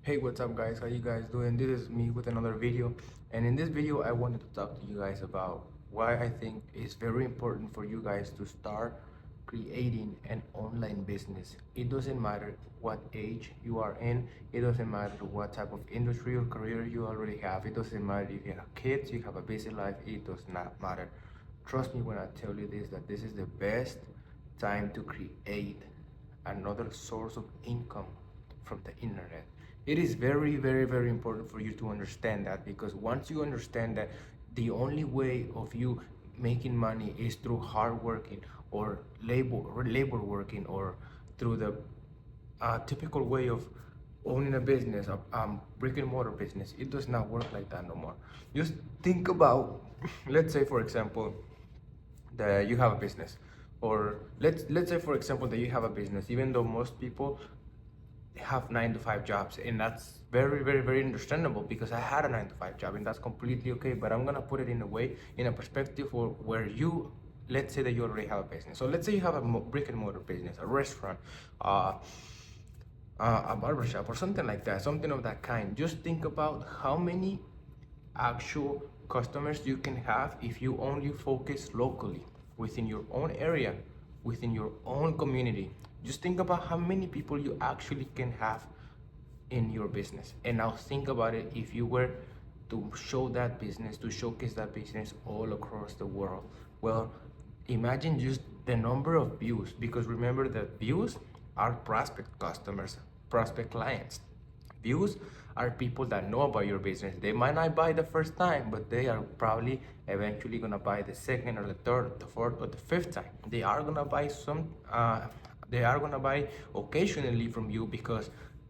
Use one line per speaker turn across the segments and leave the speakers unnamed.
Hey, what's up guys? How you guys doing? This is me with another video, and in this video I wanted to talk to you guys about why I think it's very important for you guys to start creating an online business. It doesn't matter what age you are in, it doesn't matter what type of industry or career you already have, it doesn't matter if you have kids, you have a busy life, it does not matter. Trust me when I tell you this, that this is the best time to create another source of income from the internet. It is very, very, very important for you to understand that, because once you understand that the only way of you making money is through hard working or labor working, or through the typical way of owning a business, a brick and mortar business, it does not work like that no more. Just think about, let's say for example, that you have a business, or let's say for example that you have a business, even though most people have 9 to 5 jobs, and that's very, very, very understandable, because I had a 9 to 5 job, and that's completely okay. But I'm gonna put it in a way, in a perspective for where you, let's say that you already have a business. So let's say you have a brick and mortar business, a restaurant, a barbershop, or something like that, something of that kind. Just think about how many actual customers you can have if you only focus locally within your own area, within your own community. Just think about how many people you actually can have in your business. And now think about it, if you were to show that business, to showcase that business all across the world. Well, imagine just the number of views, because remember that views are prospect customers, prospect clients. Views are people that know about your business. They might not buy the first time, but they are probably eventually gonna buy the second or the third, the fourth or the fifth time. They are gonna buy they are gonna buy occasionally from you, because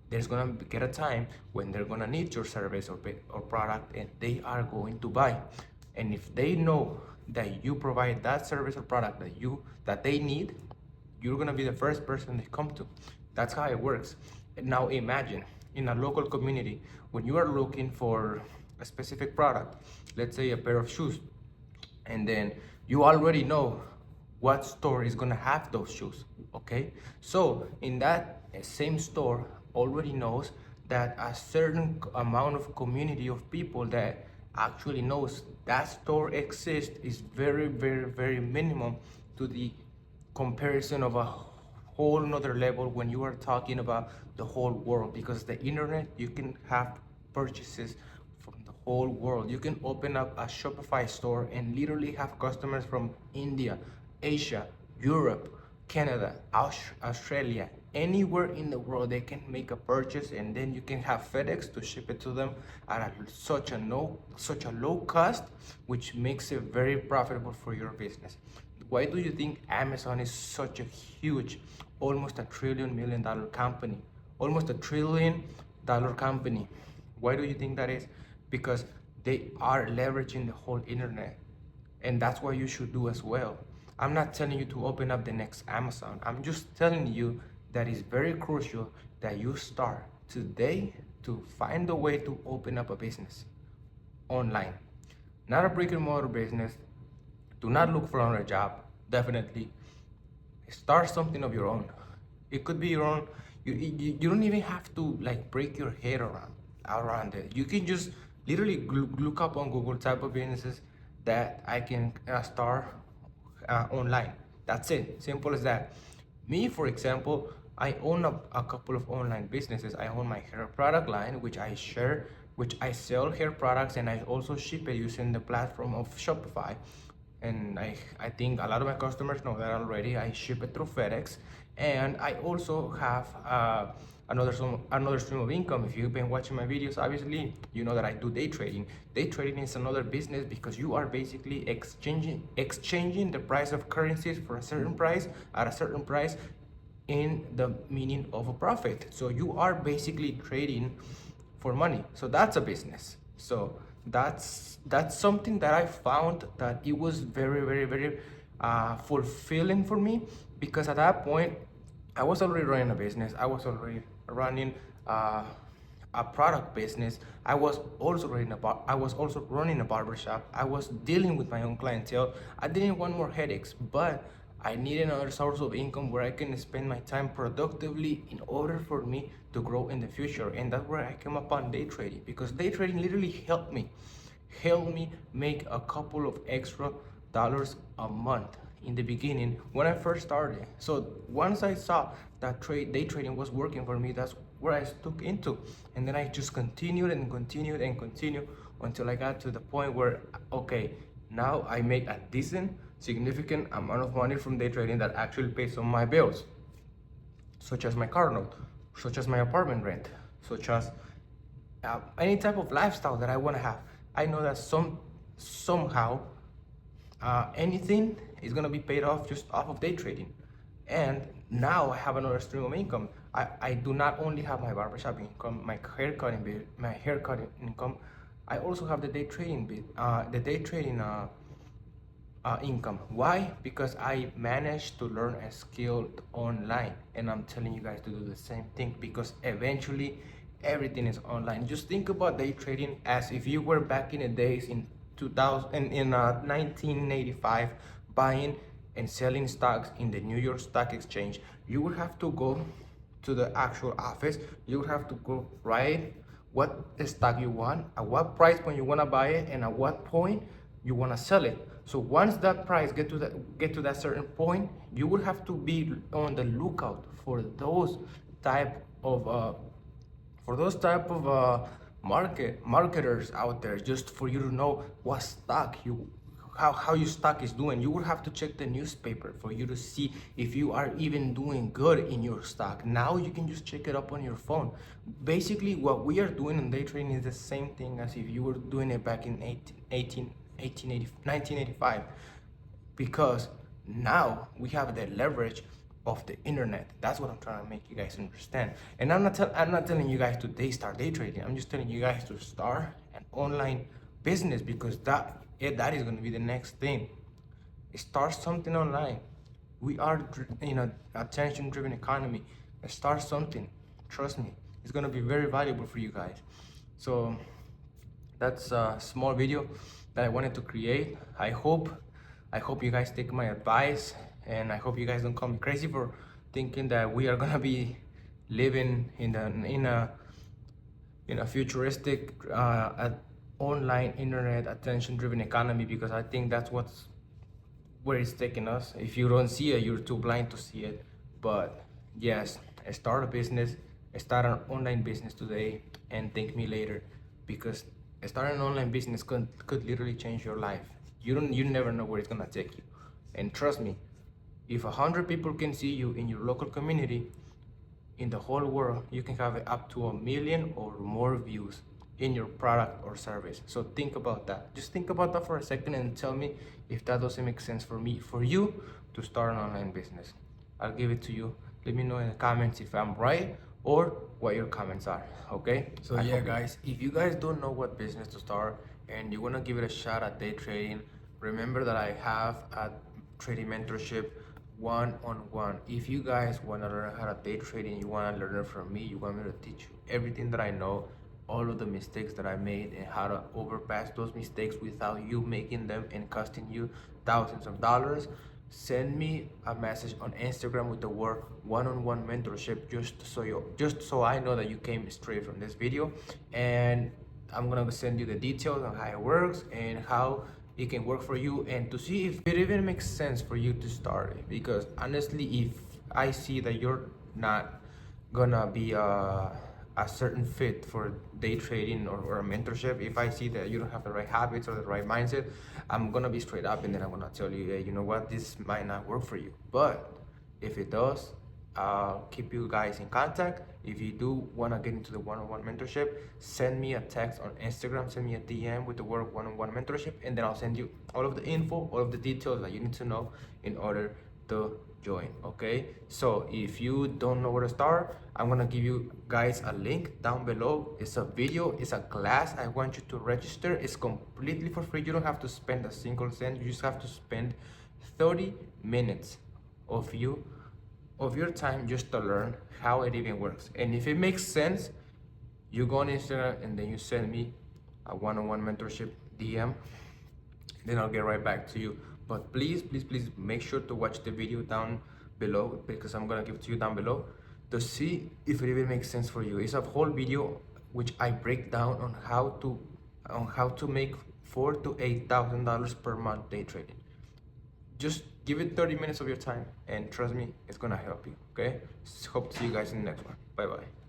there's gonna get a time when they're gonna need your service or product, and they are going to buy. And if they know that you provide that service or product that they need, you're gonna be the first person they come to. That's how it works. And now imagine in a local community, when you are looking for a specific product, let's say a pair of shoes, and then you already know what store is gonna have those shoes, okay? So in that same store already knows that a certain amount of community of people that actually knows that store exists is very, very, very minimum to the comparison of a whole nother level when you are talking about the whole world. Because the internet, you can have purchases from the whole world. You can open up a Shopify store and literally have customers from India, Asia, Europe, Canada, Australia, anywhere in the world. They can make a purchase, and then you can have FedEx to ship it to them at such a low cost, which makes it very profitable for your business. Why do you think Amazon is such a huge, almost $1 trillion company? Almost $1 trillion company. Why do you think that is? Because they are leveraging the whole internet. And that's what you should do as well. I'm not telling you to open up the next Amazon. I'm just telling you that it's very crucial that you start today to find a way to open up a business online. Not a brick and mortar business. Do not look for another job. Definitely start something of your own. It could be your own. You don't even have to like break your head around it. You can just literally look up on Google type of businesses that I can start online. That's it. Simple as that. Me, for example, I own a couple of online businesses. I own my hair product line, which I sell hair products, and I also ship it using the platform of Shopify. And I think a lot of my customers know that already. I ship it through FedEx, and I also have another stream of income. If you've been watching my videos, obviously you know that I do day trading. Day trading is another business, because you are basically exchanging the price of currencies for a certain price at a certain price, in the meaning of a profit. So you are basically trading for money. So that's a business. So that's something that I found that it was very, very, very fulfilling for me, because at that point I was already running a business. I was already running a product business. I was also running a barbershop. I was dealing with my own clientele. I didn't want more headaches, but I need another source of income where I can spend my time productively in order for me to grow in the future. And that's where I came upon day trading, because day trading literally helped me make a couple of extra dollars a month in the beginning when I first started. So once I saw that day trading was working for me, that's where I stuck into. And then I just continued and continued and continued until I got to the point where, okay, now I make a decent, significant amount of money from day trading that actually pays on my bills, such as my car note, such as my apartment rent, such as any type of lifestyle that I want to have. I know that somehow anything is gonna be paid off just off of day trading. And now I have another stream of income. I do not only have my barbershop income, my haircut income. I also have the day trading income. Why? Because I managed to learn a skill online, and I'm telling you guys to do the same thing, because eventually everything is online. Just think about day trading as if you were back in the days in 1985, buying and selling stocks in the New York Stock Exchange. You would have to go to the actual office. You would have to go write what stock you want, at what price point you want to buy it, and at what point you want to sell it. So once that price get to that certain point, you would have to be on the lookout for those type of marketers out there, just for you to know what stock how your stock is doing. You would have to check the newspaper for you to see if you are even doing good in your stock. Now you can just check it up on your phone. Basically, what we are doing in day trading is the same thing as if you were doing it back in 1985, because now we have the leverage of the internet. That's what I'm trying to make you guys understand. And I'm not telling you guys to start day trading. I'm just telling you guys to start an online business, because that is going to be the next thing. Start something online. We are in an attention-driven economy. Start something. Trust me, it's going to be very valuable for you guys. So that's a small video that I wanted to create. I hope you guys take my advice, and I hope you guys don't call me crazy for thinking that we are gonna be living in a futuristic online internet attention-driven economy, because I think that's where it's taking us. If you don't see it, you're too blind to see it. But yes, start a business, start an online business today, and thank me later, because starting an online business could literally change your life. You never know where it's gonna take you. And trust me, if 100 people can see you in your local community, in the whole world, you can have up to 1 million or more views in your product or service. So think about that. Just think about that for a second and tell me if that doesn't make sense for you to start an online business. I'll give it to you. Let me know in the comments if I'm right or what your comments are. Okay? So yeah, guys, if you guys don't know what business to start and you want to give it a shot at day trading, remember that I have a trading mentorship one-on-one. If you guys want to learn how to day trade and you want to learn it from me, you want me to teach you everything that I know, all of the mistakes that I made, and how to overpass those mistakes without you making them and costing you thousands of dollars, send me a message on Instagram with the word one-on-one mentorship, just so I know that you came straight from this video, and I'm gonna send you the details on how it works and how it can work for you, and to see if it even makes sense for you to start it. Because honestly, if I see that you're not gonna be a certain fit for day trading or a mentorship, if I see that you don't have the right habits or the right mindset, I'm gonna be straight up, and then I'm gonna tell you, hey, you know what, this might not work for you. But if it does, I'll keep you guys in contact. If you do want to get into the one-on-one mentorship, send me a text on Instagram, send me a DM with the word one-on-one mentorship, and then I'll send you all of the info, all of the details that you need to know in order to join. Okay, so if you don't know where to start, I'm gonna give you guys a link down below. It's a video, it's a class. I want you to register. It's completely for free. You don't have to spend a single cent. You just have to spend 30 minutes of your time just to learn how it even works. And if it makes sense, you go on Instagram and then you send me a one-on-one mentorship DM, then I'll get right back to you. But please make sure to watch the video down below, because I'm gonna give it to you down below to see if it even makes sense for you. It's a whole video which I break down on how to make $4,000 to $8,000 per month day trading. Just give it 30 minutes of your time, and trust me, it's gonna help you. Okay, hope to see you guys in the next one. Bye bye.